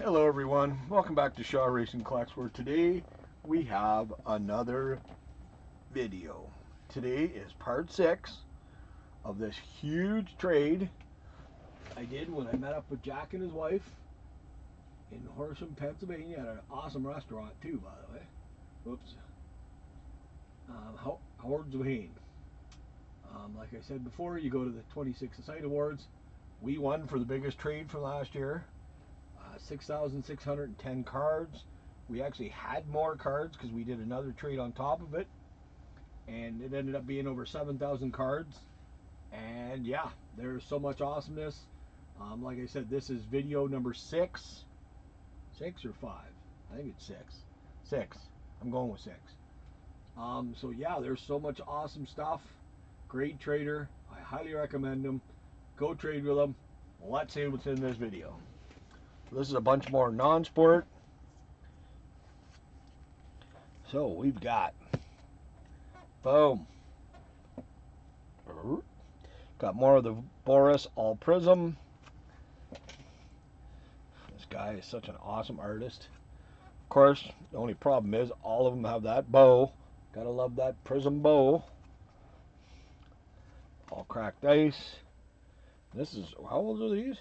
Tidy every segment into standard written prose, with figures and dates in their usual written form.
Hello everyone, welcome back to Shaw Racing Collects, where today we have another video. Today is part 6 of this huge trade I did when I met up with Jack and his wife in Horsham, Pennsylvania, at an awesome restaurant too, by the way. Whoops. HordeOfHain. Like I said before, you go to the 26 Site Awards. We won for the biggest trade from last year. 6,610 cards. We actually had more cards because we did another trade on top of it, and it ended up being over 7,000 cards. And yeah, there's so much awesomeness. Like I said, this is video number 6. 6 or 5? I think it's 6. 6. I'm going with 6. So yeah, there's so much awesome stuff. Great trader. I highly recommend them. Go trade with them. Let's see what's in this video. This is a bunch more non-sport. So we've got, boom, got more of the Boris All Prism. This guy is such an awesome artist. Of course, the only problem is all of them have that bow. Gotta love that prism bow. All cracked ice. This is, how old are these?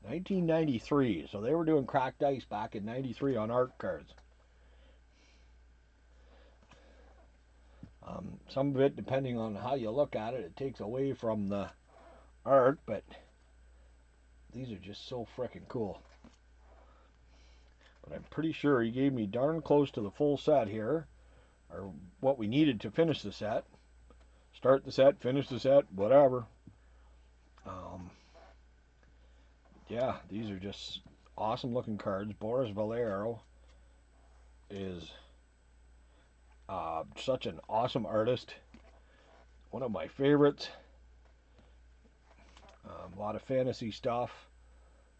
1993. So they were doing cracked ice back in 93 on art cards. Some of it, depending on how you look at it, it takes away from the art, but these are just so freaking cool. But I'm pretty sure he gave me darn close to the full set here, or what we needed to finish the set. Start the set, finish the set, whatever. Yeah, these are just awesome looking cards. Boris Valero is such an awesome artist. One of my favorites. A lot of fantasy stuff,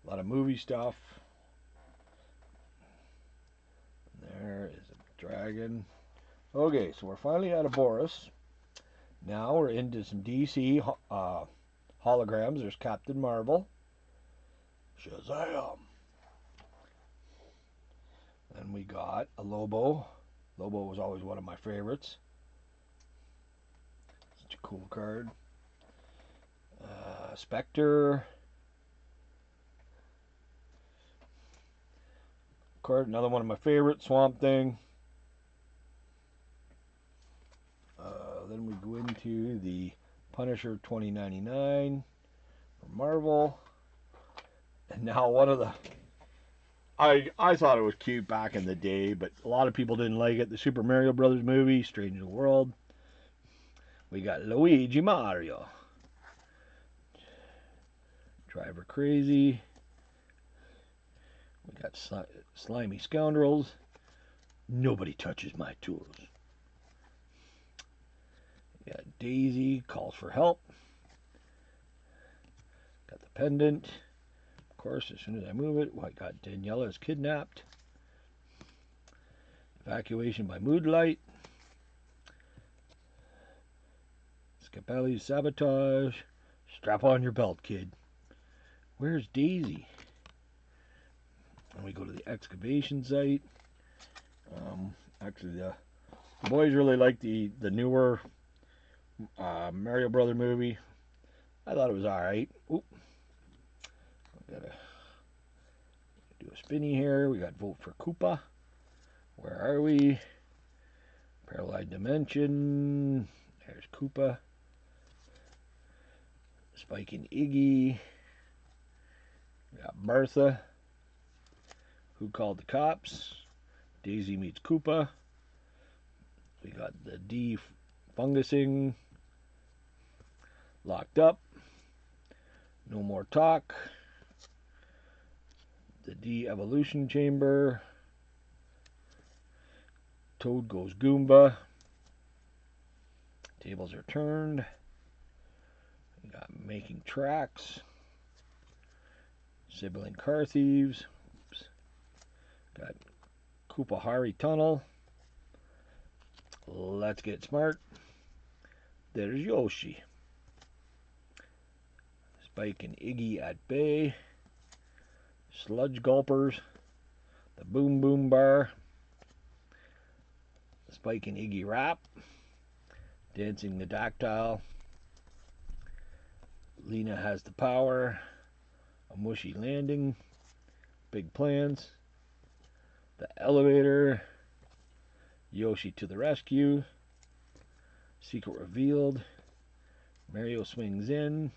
a lot of movie stuff. There is a dragon. Okay, so we're finally out of Boris. Now we're into some DC holograms. There's Captain Marvel. Shazam! Then we got a Lobo. Lobo was always one of my favorites. Such a cool card. Spectre. Card, another one of my favorites, Swamp Thing. Then we go into the Punisher 2099 for Marvel. And now one of the, I thought it was cute back in the day, but a lot of people didn't like it. The Super Mario Brothers movie, Strange New World. We got Luigi Mario. Driver Crazy. We got Slimy Scoundrels. Nobody touches my tools. We got Daisy, Calls for Help. Got the pendant. Of course, as soon as I move it, I got Daniela is kidnapped. Evacuation by Moonlight. Scapelli's Sabotage. Strap on your belt, kid. Where's Daisy? And we go to the excavation site. Actually, the boys really like the newer Mario Brother movie. I thought it was alright. Oop. Gotta do a spinny here. We got Vote for Koopa. Where are we? Parallel Dimension. There's Koopa. Spike and Iggy. We got Martha. Who Called the Cops? Daisy meets Koopa. We got the Fungusing. Locked Up. No More Talk. The De-Evolution Chamber. Toad Goes Goomba. Tables Are Turned. We got Making Tracks. Sibling Car Thieves. Oops. Got Koopa Hari Tunnel. Let's Get Smart. There's Yoshi. Spike and Iggy at Bay. Sludge Gulpers, the Boom Boom Bar, Spike and Iggy Rap, Dancing the Dactyl, Lena Has the Power, A Mushy Landing, Big Plans, The Elevator, Yoshi to the Rescue, Secret Revealed, Mario Swings In,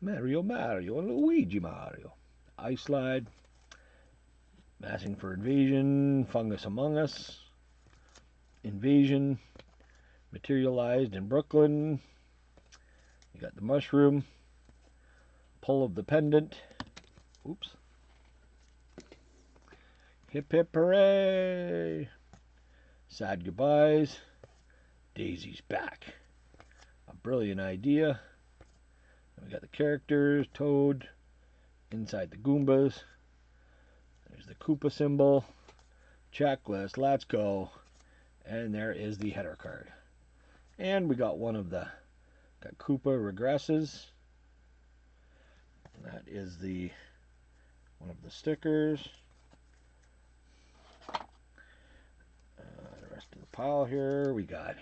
Mario and Luigi Mario, Ice Slide, Massing for Invasion, Fungus Among Us, Invasion, Materialized in Brooklyn, you got the Mushroom, Pull of the Pendant, oops, Hip Hip Hooray, Sad Goodbyes, Daisy's Back, A Brilliant Idea, we got the characters, Toad, Inside the Goombas, there's the Koopa symbol, checklist, let's go, and there is the header card. And we got one of the, got Koopa Regresses, that is the, one of the stickers. The rest of the pile here, we got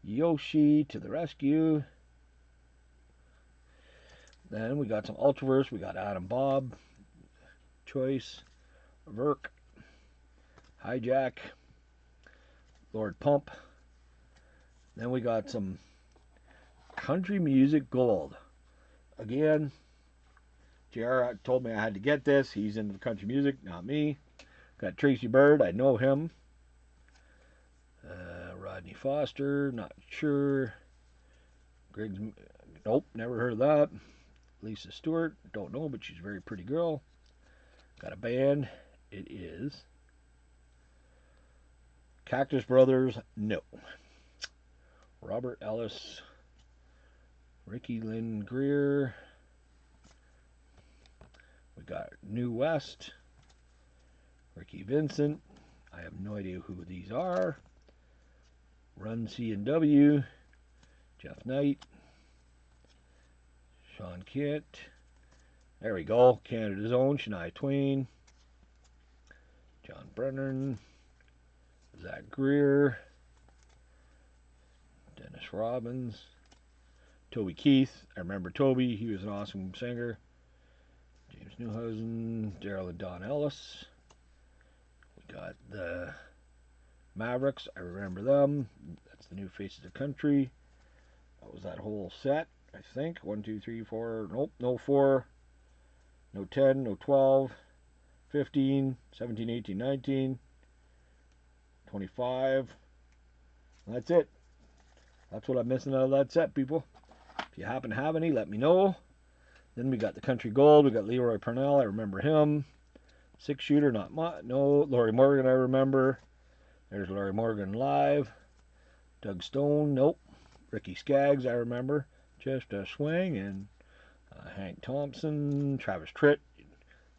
Yoshi to the Rescue. Then we got some Ultraverse. We got Adam Bob, Choice, Verk, Hijack, Lord Pump. Then we got some Country Music Gold. Again, JR told me I had to get this. He's into country music, not me. Got Tracy Bird, I know him. Rodney Foster, not sure. Griggs, nope, never heard of that. Lisa Stewart, don't know, but she's a very pretty girl. Got a band. It is Cactus Brothers, no. Robert Ellis, Ricky Lynn Greer. We got New West, Ricky Vincent. I have no idea who these are. Run C&W, Jeff Knight, Sean Kent. There we go. Canada's Own, Shania Twain, John Brennan, Zach Greer, Dennis Robbins, Toby Keith. I remember Toby. He was an awesome singer. James Newhausen, Daryl and Don Ellis. We got the Mavericks. I remember them. That's the New Faces of Country. What was that whole set? I think 1, 2, 3, 4. Nope, no 4, no 10, no 12, 15, 17, 18, 19, 25. And that's it. That's what I'm missing out of that set, people. If you happen to have any, let me know. Then we got the Country Gold. We got Leroy Purnell. I remember him. 6-shooter, not much. No, Laurie Morgan, I remember. There's Laurie Morgan live. Doug Stone, nope. Ricky Skaggs, I remember. Just a Swing. And Hank Thompson. Travis Tritt,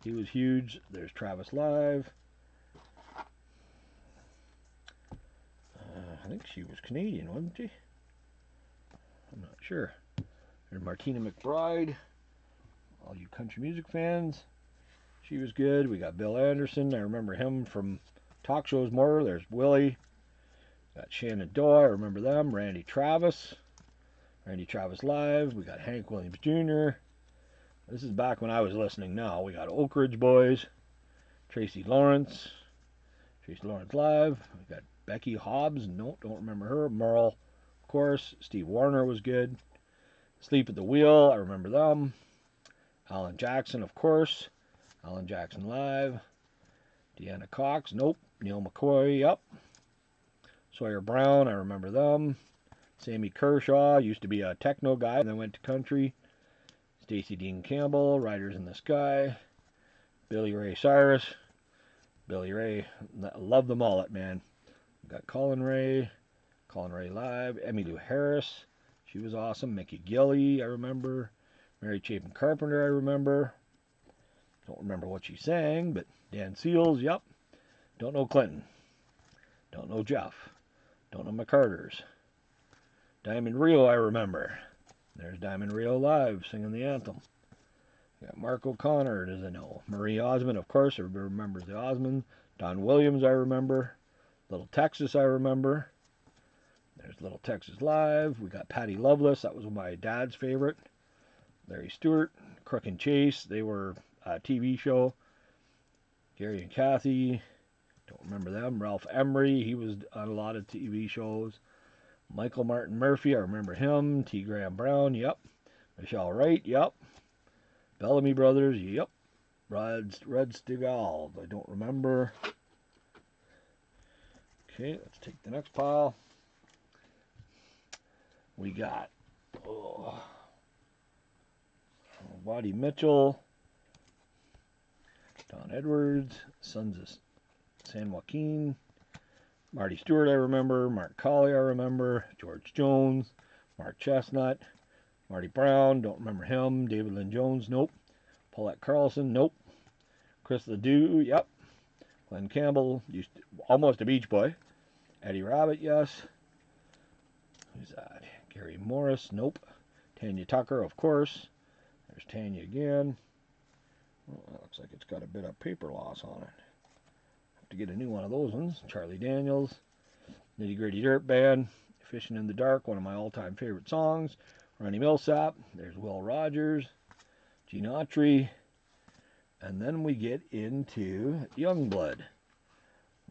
he was huge. There's Travis live. I think she was Canadian, wasn't she? I'm not sure. There's Martina McBride. All you country music fans. She was good. We got Bill Anderson. I remember him from talk shows more. There's Willie. Got Shannon Doe. I remember them. Randy Travis live. We got Hank Williams Jr. This is back when I was listening now. We got Oak Ridge Boys. Tracy Lawrence live. We got Becky Hobbs. No, don't remember her. Merle, of course. Steve Warner was good. Sleep at the Wheel. I remember them. Alan Jackson, of course. Alan Jackson live. Deanna Cox. Nope. Neil McCoy. Yep. Sawyer Brown. I remember them. Sammy Kershaw. Used to be a techno guy and then went to country. Stacey Dean Campbell. Riders in the Sky. Billy Ray Cyrus. Billy Ray. Love the mullet, man. We got Colin Ray live. Emmylou Harris. She was awesome. Mickey Gilley, I remember. Mary Chapin Carpenter, I remember. Don't remember what she sang, but Dan Seals, yep. Don't know Clinton. Don't know Jeff. Don't know McCarters. Diamond Rio, I remember. There's Diamond Rio live singing the anthem. Got Mark O'Connor, does I know. Marie Osmond, of course, everybody remembers the Osmond. Don Williams, I remember. Little Texas, I remember. There's Little Texas Live. We got Patty Loveless, that was my dad's favorite. Larry Stewart, Crook and Chase, they were a TV show. Gary and Kathy, don't remember them. Ralph Emery, he was on a lot of TV shows. Michael Martin Murphy, I remember him. T. Graham Brown, yep. Michelle Wright, yep. Bellamy Brothers, yep. Red Stigall, I don't remember. Okay, let's take the next pile. We got Waddy Mitchell, Don Edwards, Sons of San Joaquin, Marty Stewart, I remember. Mark Colley, I remember. George Jones, Mark Chestnut, Marty Brown, don't remember him. David Lynn Jones, nope. Paulette Carlson, nope. Chris Ledoux, yep. Glenn Campbell, almost a Beach Boy. Eddie Rabbit, yes. Who's that? Gary Morris, nope. Tanya Tucker, of course. There's Tanya again. Well, that looks like it's got a bit of paper loss on it. Have to get a new one of those ones. Charlie Daniels, Nitty Gritty Dirt Band, Fishing in the Dark, one of my all-time favorite songs. Ronnie Millsap, there's Will Rogers, Gene Autry, and then we get into Youngblood.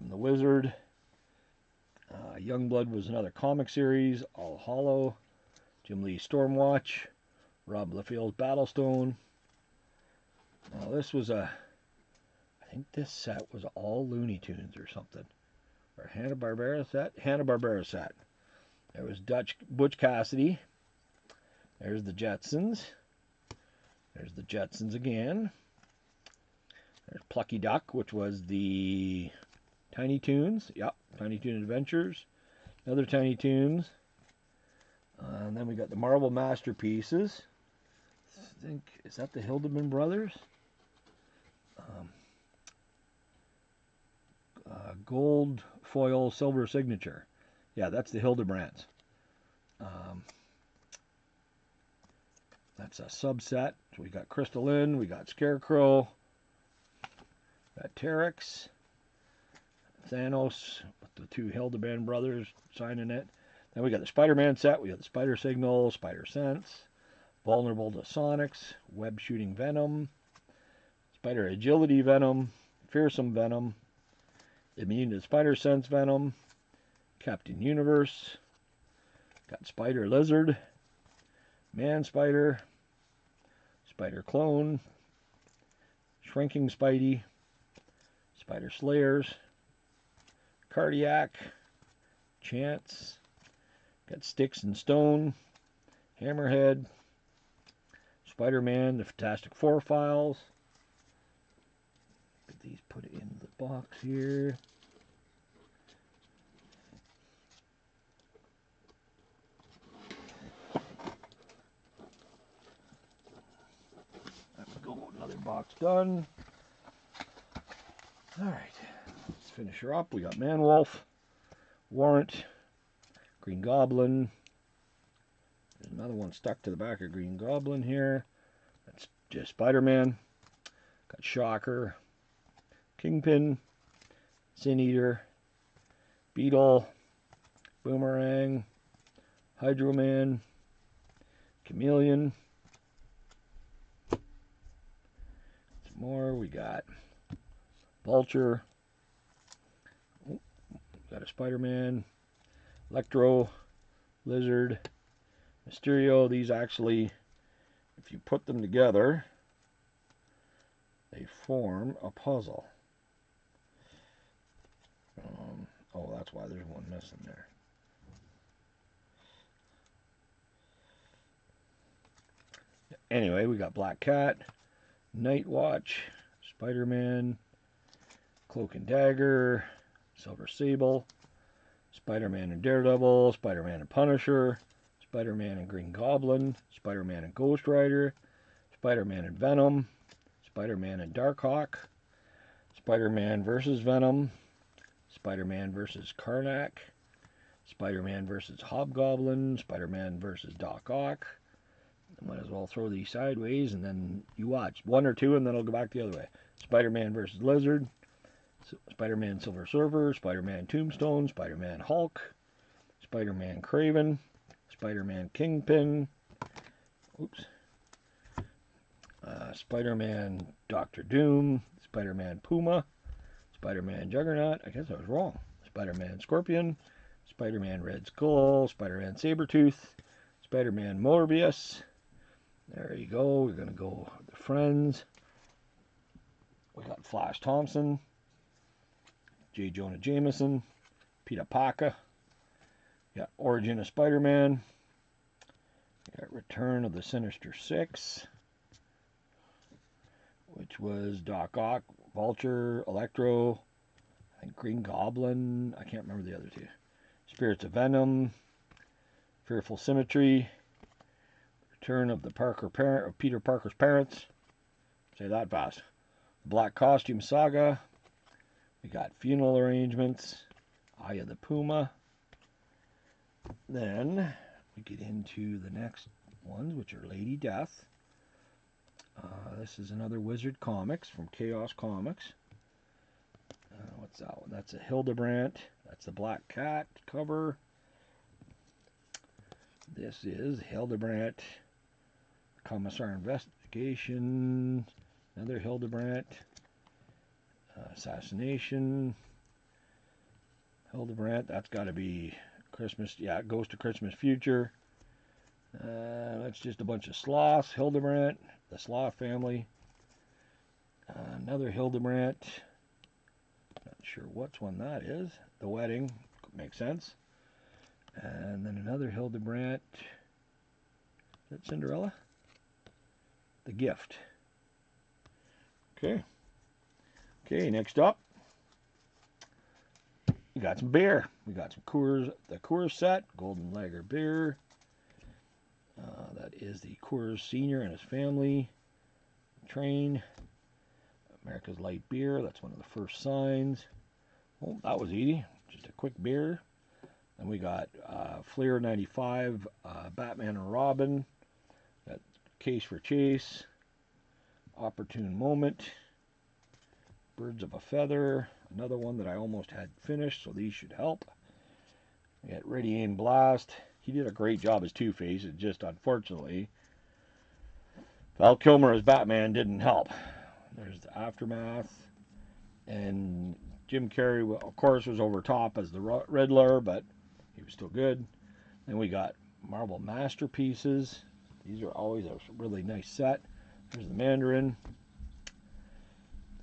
The Wizard. Youngblood was another comic series. All Hollow, Jim Lee's Stormwatch, Rob Liefeld's Battlestone. Now this was I think this set was all Looney Tunes or something. Or Hanna-Barbera set? Hanna-Barbera set. There was Butch Cassidy. There's the Jetsons. There's the Jetsons again. There's Plucky Duck, which was the Tiny Toons. Yep, Tiny Toon Adventures. Another Tiny Toons. And then we got the Marvel Masterpieces. I think, is that the Hildeman Brothers? Gold foil silver signature. Yeah, that's the Hildebrands. That's a subset. So we got Crystalline, we got Scarecrow, got Terex, Thanos with the two Hildebrand brothers signing it. Then we got the Spider-Man set. We got the Spider Signal, Spider Sense, Vulnerable to Sonics, Web Shooting Venom, Spider Agility Venom, Fearsome Venom, Immune to Spider Sense Venom, Captain Universe, got Spider Lizard, Man Spider, Spider Clone, Shrinking Spidey, Spider Slayers, Cardiac, Chance, got Sticks and Stone, Hammerhead, Spider-Man, the Fantastic Four files. Get these put in the box here. There we go, another box done. Alright, let's finish her up. We got Man-Wolf, Warrant, Green Goblin. There's another one stuck to the back of Green Goblin here. That's just Spider-Man. Got Shocker, Kingpin, Sin Eater, Beetle, Boomerang, Hydro Man, Chameleon. Some more. We got Vulture. Got a Spider-Man, Electro, Lizard, Mysterio. These actually, if you put them together, they form a puzzle. Oh, that's why there's one missing there. Anyway, we got Black Cat, Night Watch, Spider-Man, Cloak and Dagger, Silver Sable, Spider-Man and Daredevil, Spider-Man and Punisher, Spider-Man and Green Goblin, Spider-Man and Ghost Rider, Spider-Man and Venom, Spider-Man and Darkhawk, Spider-Man vs. Venom, Spider-Man vs. Karnak, Spider-Man vs. Hobgoblin, Spider-Man vs. Doc Ock, I might as well throw these sideways, and then you watch. One or two, and then I'll go back the other way. Spider-Man versus Lizard, Spider-Man Silver Surfer, Spider-Man Tombstone, Spider-Man Hulk, Spider-Man Kraven, Spider-Man Kingpin, oops, Spider-Man Doctor Doom, Spider-Man Puma, Spider-Man Juggernaut, I guess I was wrong, Spider-Man Scorpion, Spider-Man Red Skull, Spider-Man Sabretooth, Spider-Man Morbius. There you go. We're going to go the Friends. We got Flash Thompson, J. Jonah Jameson, Peter Parker. We got Origin of Spider-Man. We got Return of the Sinister Six, which was Doc Ock, Vulture, Electro, I think Green Goblin. I can't remember the other two. Spirits of Venom, Fearful Symmetry, Return of Peter Parker's Parents. Say that fast. Black Costume Saga. We got Funeral Arrangements, Eye of the Puma. Then we get into the next ones, which are Lady Death. This is another Wizard Comics from Chaos Comics. What's that one? That's a Hildebrandt. That's the Black Cat cover. This is Hildebrandt, Commissar Investigation. Another Hildebrandt. Assassination. Hildebrandt. That's got to be Christmas. Yeah, it goes to Christmas Future. That's just a bunch of sloths. Hildebrandt, the sloth family. Another Hildebrandt. Not sure which one that is. The Wedding. Makes sense. And then another Hildebrandt. Is that Cinderella? The Gift. Okay. Okay, next up. We got some beer. We got some Coors, the Coors set, Golden Lager beer. That is the Coors Senior and his family. Train. America's Light Beer. That's one of the first signs. Oh, that was easy. Just a quick beer. Then we got Flair 95, Batman and Robin. Got Case for Chase. Opportune Moment. Birds of a Feather. Another one that I almost had finished, so these should help. We got Ready Aim Blast. He did a great job as Two-Face. It just, unfortunately, Val Kilmer as Batman didn't help. There's the Aftermath. And Jim Carrey, of course, was over top as the Riddler, but he was still good. Then we got Marvel Masterpieces. These are always a really nice set. There's the Mandarin.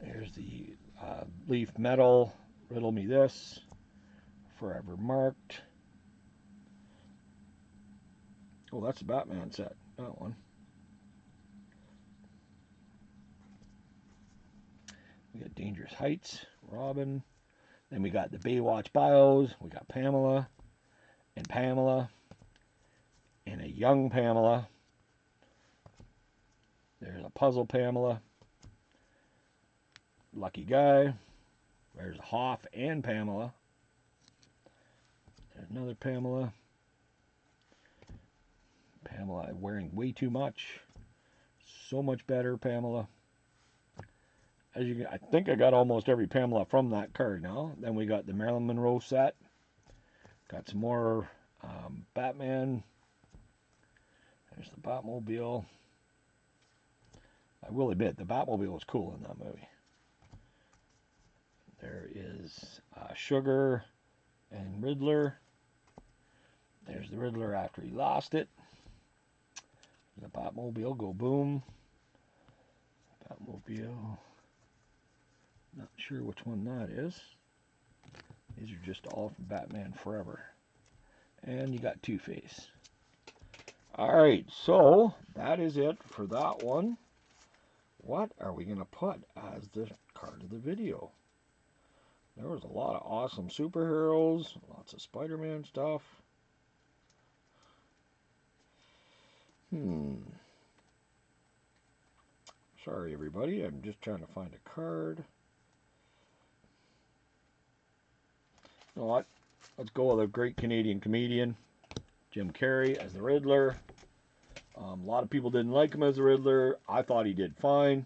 There's the Leaf Metal, Riddle Me This, Forever Marked. Oh, that's the Batman set, that one. We got Dangerous Heights, Robin. Then we got the Baywatch bios. We got Pamela, and a young Pamela. There's a puzzle Pamela. Lucky Guy. There's Hoff and Pamela. There's another Pamela. Pamela wearing way too much. So much better, Pamela. As you can, I think I got almost every Pamela from that card now. Then we got the Marilyn Monroe set. Got some more Batman. There's the Batmobile. I will admit, the Batmobile was cool in that movie. There is Sugar and Riddler. There's the Riddler after he lost it. The Batmobile, go boom. Batmobile. Not sure which one that is. These are just all from Batman Forever. And you got Two-Face. Alright, so that is it for that one. What are we going to put as the card of the video? There was a lot of awesome superheroes, lots of Spider-Man stuff. Sorry, everybody. I'm just trying to find a card. You know what? Let's go with a great Canadian comedian, Jim Carrey as the Riddler. A lot of people didn't like him as a Riddler. I thought he did fine.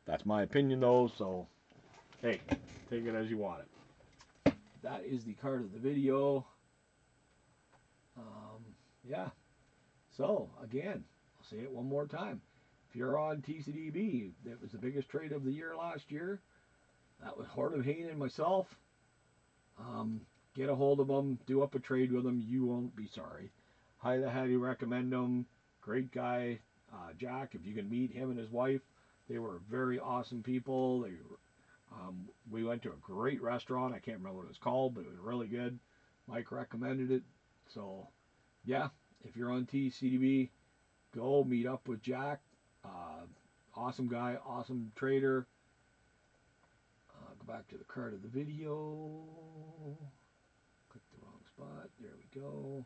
That's my opinion, though. So, hey, take it as you want it. That is the card of the video. Yeah. So, again, I'll say it one more time. If you're on TCDB, that was the biggest trade of the year last year. That was HordeOfHain and myself. Get a hold of them. Do up a trade with them. You won't be sorry. Highly recommend them. Great guy. Jack, if you can meet him and his wife, they were very awesome people. We went to a great restaurant. I can't remember what it was called, but it was really good. Mike recommended it. So, yeah, if you're on TCDB, go meet up with Jack. Awesome guy, awesome trader. Go back to the card of the video. Click the wrong spot. There we go.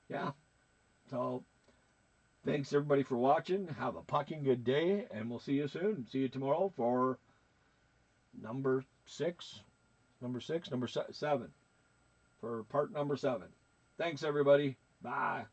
Yeah. So, thanks everybody for watching. Have a fucking good day, and we'll see you soon. See you tomorrow for number 7, for part number 7. Thanks everybody. Bye.